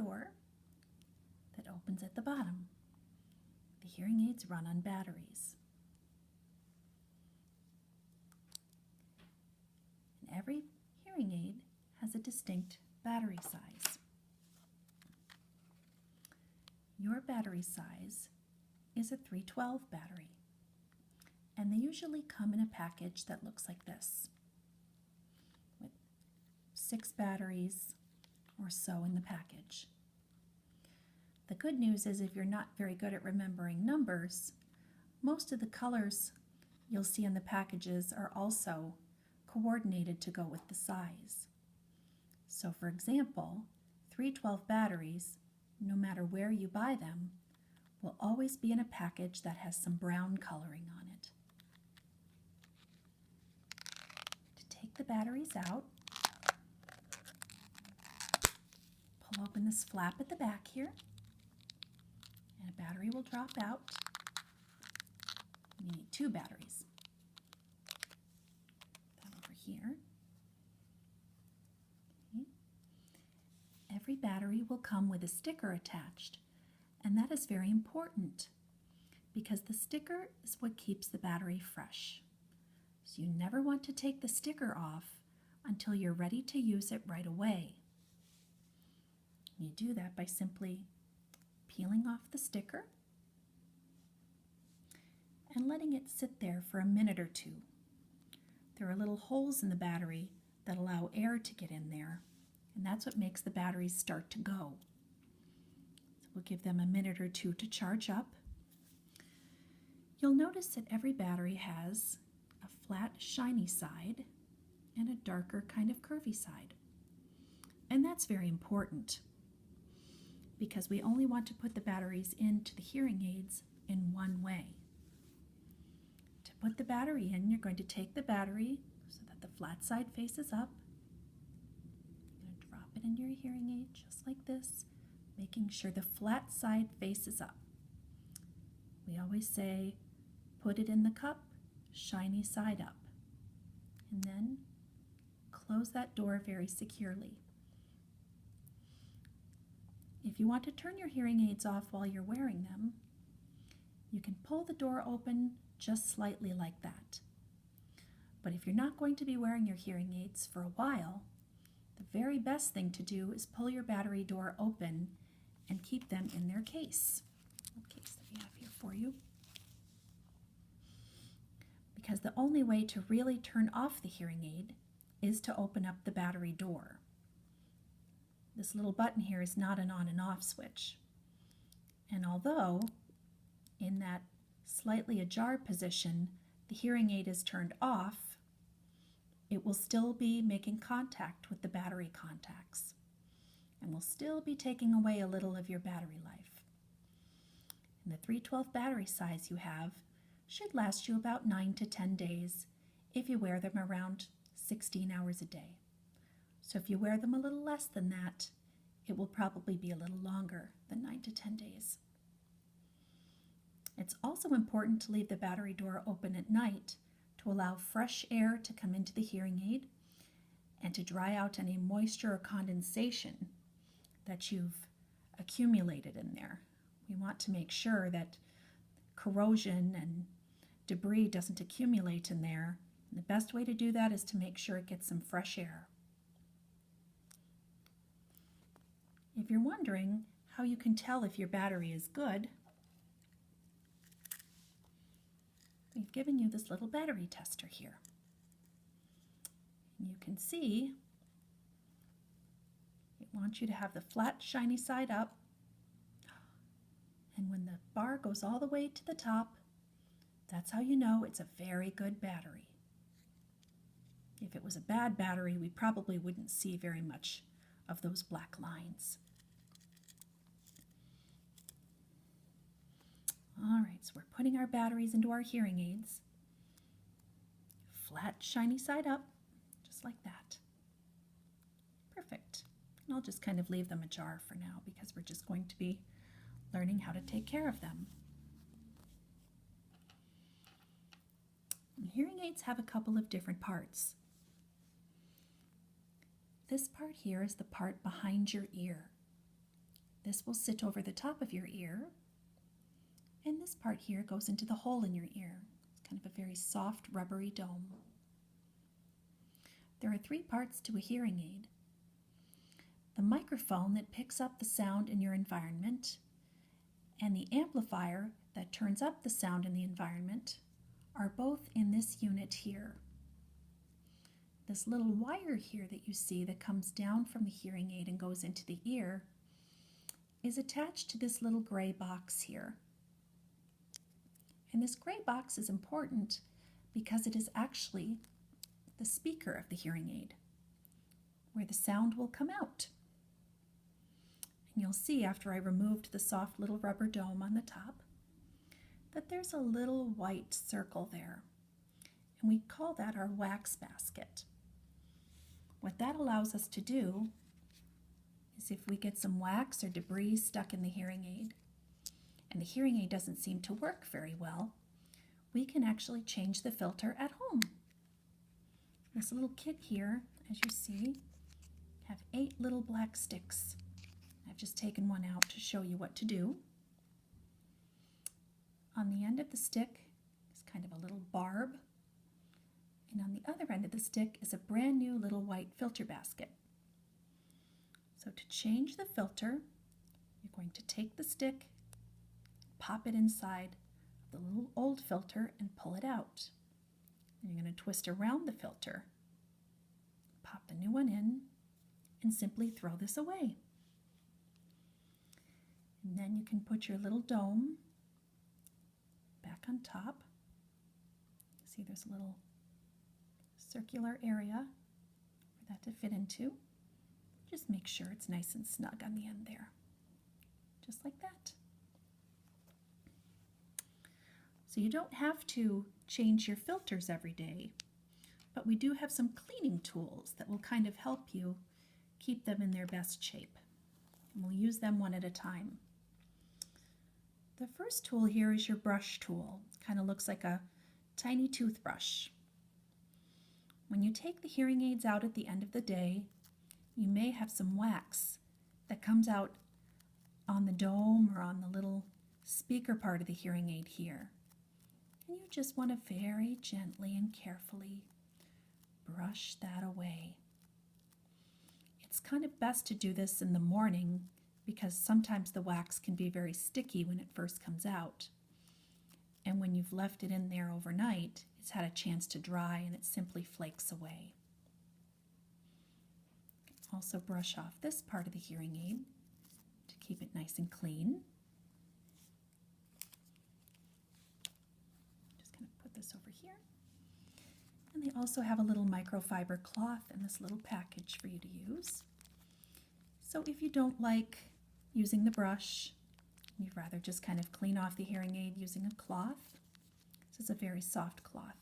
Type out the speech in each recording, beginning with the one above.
door that opens at the bottom. The hearing aids run on batteries. And every hearing aid has a distinct battery size. Your battery size is a 312 battery, and they usually come in a package that looks like this, with 6 batteries or so in the package. The good news is if you're not very good at remembering numbers, most of the colors you'll see in the packages are also coordinated to go with the size. So for example, 312 batteries, no matter where you buy them, will always be in a package that has some brown coloring on it. To take the batteries out, pull open this flap at the back here, and a battery will drop out. You need 2 batteries. That over here. Okay. Every battery will come with a sticker attached, and that is very important because the sticker is what keeps the battery fresh. So you never want to take the sticker off until you're ready to use it right away. You do that by simply peeling off the sticker and letting it sit there for a minute or 2. There are little holes in the battery that allow air to get in there, and that's what makes the batteries start to go. So we'll give them a minute or 2 to charge up. You'll notice that every battery has a flat, shiny side and a darker kind of curvy side. And that's very important because we only want to put the batteries into the hearing aids in one way. To put the battery in, you're going to take the battery so that the flat side faces up. You're going to drop it into your hearing aid just like this, making sure the flat side faces up. We always say, put it in the cup, shiny side up. And then close that door very securely. If you want to turn your hearing aids off while you're wearing them, you can pull the door open just slightly like that. But if you're not going to be wearing your hearing aids for a while, the very best thing to do is pull your battery door open and keep them in their case. The case that we have here for you. Because the only way to really turn off the hearing aid is to open up the battery door. This little button here is not an on and off switch. And although in that slightly ajar position the hearing aid is turned off, it will still be making contact with the battery contacts and will still be taking away a little of your battery life. And the 312 battery size you have should last you about 9 to 10 days if you wear them around 16 hours a day. So if you wear them a little less than that, it will probably be a little longer than 9 to 10 days. It's also important to leave the battery door open at night to allow fresh air to come into the hearing aid and to dry out any moisture or condensation that you've accumulated in there. We want to make sure that corrosion and debris doesn't accumulate in there. And the best way to do that is to make sure it gets some fresh air. If you're wondering how you can tell if your battery is good, we've given you this little battery tester here. And you can see it wants you to have the flat, shiny side up. And when the bar goes all the way to the top, that's how you know it's a very good battery. If it was a bad battery, we probably wouldn't see very much of those black lines. All right, so we're putting our batteries into our hearing aids. Flat, shiny side up, just like that. Perfect. And I'll just kind of leave them ajar for now because we're just going to be learning how to take care of them. And hearing aids have a couple of different parts. This part here is the part behind your ear. This will sit over the top of your ear, and this part here goes into the hole in your ear. It's kind of a very soft, rubbery dome. There are 3 parts to a hearing aid. The microphone that picks up the sound in your environment, and the amplifier that turns up the sound in the environment are both in this unit here. This little wire here that you see that comes down from the hearing aid and goes into the ear is attached to this little gray box here. And this gray box is important because it is actually the speaker of the hearing aid, where the sound will come out. And you'll see after I removed the soft little rubber dome on the top that there's a little white circle there. And we call that our wax basket. What that allows us to do is if we get some wax or debris stuck in the hearing aid, and the hearing aid doesn't seem to work very well, we can actually change the filter at home. This little kit here, as you see, have 8 little black sticks. I've just taken one out to show you what to do. On the end of the stick is kind of a little barb, and on the other end of the stick is a brand new little white filter basket. So to change the filter, you're going to take the stick, pop it inside the little old filter and pull it out. And you're going to twist around the filter, pop the new one in, and simply throw this away. And then you can put your little dome back on top. See, there's a little circular area for that to fit into. Just make sure it's nice and snug on the end there, just like that. So you don't have to change your filters every day, but we do have some cleaning tools that will kind of help you keep them in their best shape. And we'll use them one at a time. The first tool here is your brush tool. It kind of looks like a tiny toothbrush. When you take the hearing aids out at the end of the day, you may have some wax that comes out on the dome or on the little speaker part of the hearing aid here. And you just want to very gently and carefully brush that away. It's kind of best to do this in the morning because sometimes the wax can be very sticky when it first comes out. And when you've left it in there overnight, it's had a chance to dry and it simply flakes away. Also brush off this part of the hearing aid to keep it nice and clean. Just going to put this over here. And they also have a little microfiber cloth in this little package for you to use. So if you don't like using the brush, you'd rather just kind of clean off the hearing aid using a cloth, this is a very soft cloth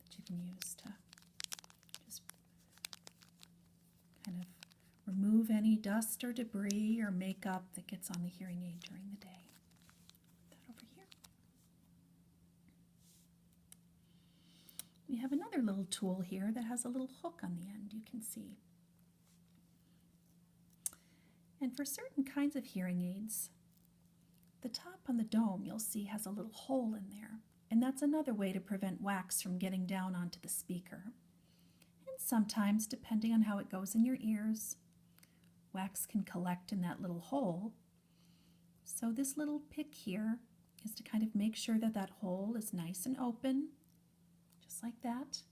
that you can use to just kind of remove any dust or debris or makeup that gets on the hearing aid during the day. Put that over here. We have another little tool here that has a little hook on the end, you can see. And for certain kinds of hearing aids, the top on the dome you'll see has a little hole in there, and that's another way to prevent wax from getting down onto the speaker. And sometimes, depending on how it goes in your ears, wax can collect in that little hole. So this little pick here is to kind of make sure that that hole is nice and open, just like that.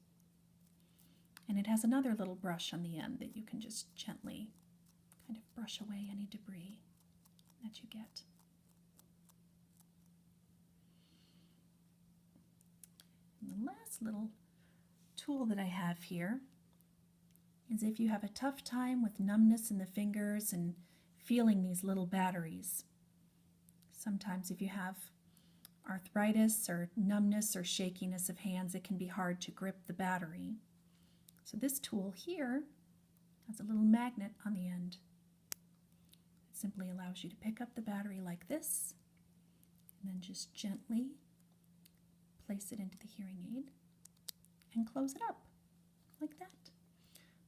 And it has another little brush on the end that you can just gently kind of brush away any debris that you get. And the last little tool that I have here is if you have a tough time with numbness in the fingers and feeling these little batteries. Sometimes if you have arthritis or numbness or shakiness of hands, it can be hard to grip the battery. So this tool here has a little magnet on the end. It simply allows you to pick up the battery like this and then just gently place it into the hearing aid and close it up like that.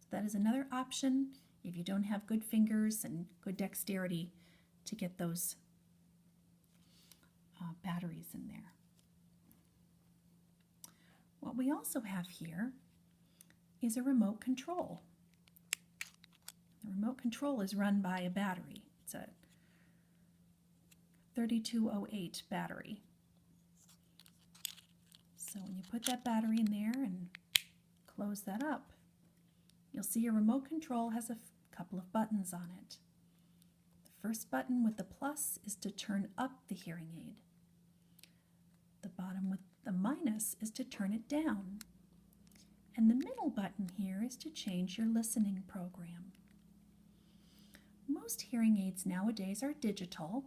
So that is another option if you don't have good fingers and good dexterity to get those batteries in there. What we also have here is a remote control. The remote control is run by a battery. It's a 3208 battery. So when you put that battery in there and close that up, you'll see your remote control has a couple of buttons on it. The first button with the plus is to turn up the hearing aid. The bottom with the minus is to turn it down. And the middle button here is to change your listening program. Most hearing aids nowadays are digital,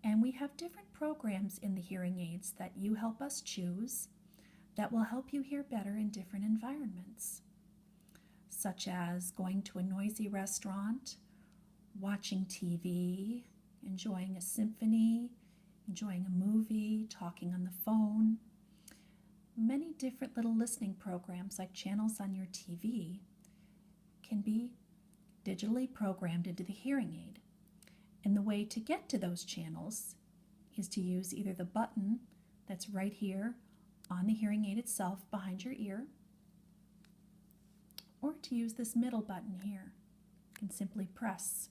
and we have different programs in the hearing aids that you help us choose that will help you hear better in different environments, such as going to a noisy restaurant, watching TV, enjoying a symphony, enjoying a movie, talking on the phone. Many different little listening programs like channels on your TV can be digitally programmed into the hearing aid. And the way to get to those channels is to use either the button that's right here on the hearing aid itself behind your ear, or to use this middle button here. You can simply press.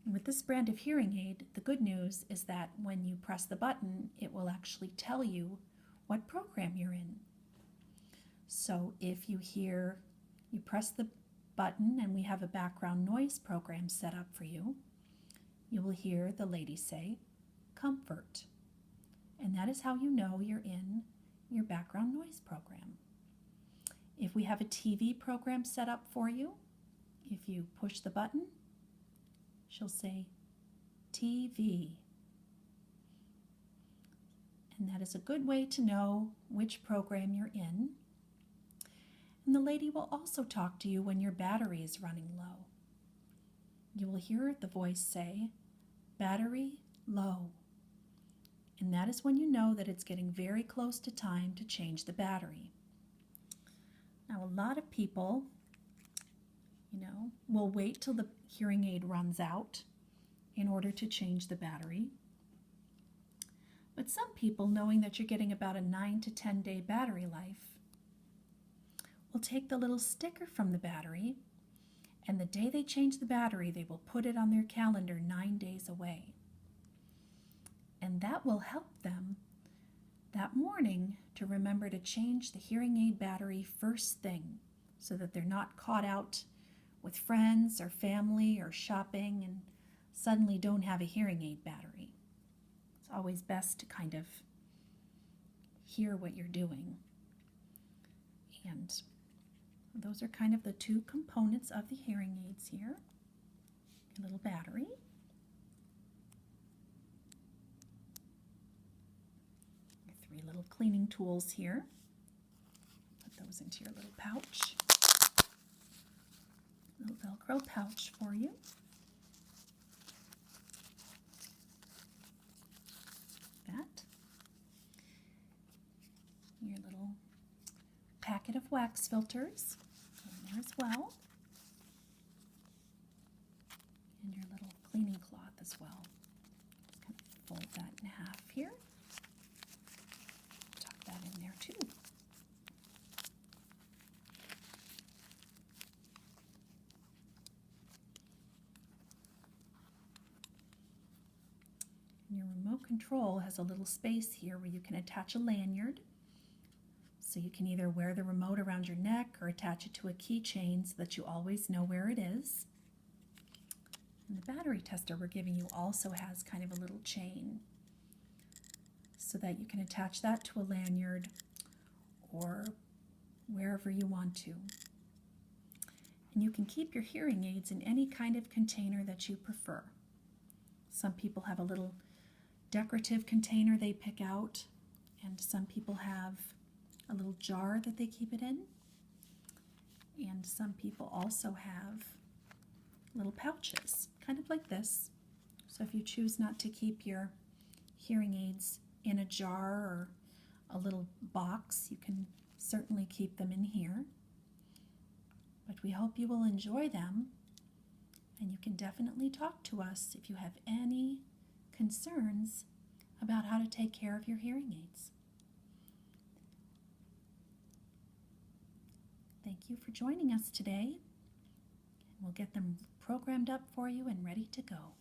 And with this brand of hearing aid, the good news is that when you press the button, it will actually tell you what program you're in. So if you press the button and we have a background noise program set up for you, you will hear the lady say, "Comfort." And that is how you know you're in your background noise program. If we have a TV program set up for you, if you push the button, she'll say, "TV." And that is a good way to know which program you're in. And the lady will also talk to you when your battery is running low. You will hear the voice say, "Battery low." And that is when you know that it's getting very close to time to change the battery. Now, a lot of people, will wait till the hearing aid runs out in order to change the battery. But some people, knowing that you're getting about a 9 to 10 day battery life, will take the little sticker from the battery, and the day they change the battery, they will put it on their calendar 9 days away. And that will help them that morning to remember to change the hearing aid battery first thing, so that they're not caught out with friends or family or shopping and suddenly don't have a hearing aid battery. It's always best to kind of hear what you're doing. And those are kind of the two components of the hearing aids here. A little battery. Your 3 little cleaning tools here. Put those into your little pouch. Little Velcro pouch for you. That. Your little packet of wax filters in there as well. And your little cleaning cloth as well. Just kind of fold that in half here. Tuck that in there too. And your remote control has a little space here where you can attach a lanyard. So you can either wear the remote around your neck or attach it to a keychain so that you always know where it is. And the battery tester we're giving you also has kind of a little chain so that you can attach that to a lanyard or wherever you want to. And you can keep your hearing aids in any kind of container that you prefer. Some people have a little decorative container they pick out, and some people have a little jar that they keep it in, and some people also have little pouches, kind of like this. So if you choose not to keep your hearing aids in a jar or a little box, you can certainly keep them in here. But But we hope you will enjoy them, and you can definitely talk to us if you have any concerns about how to take care of your hearing aids. Thank you for joining us today. We'll get them programmed up for you and ready to go.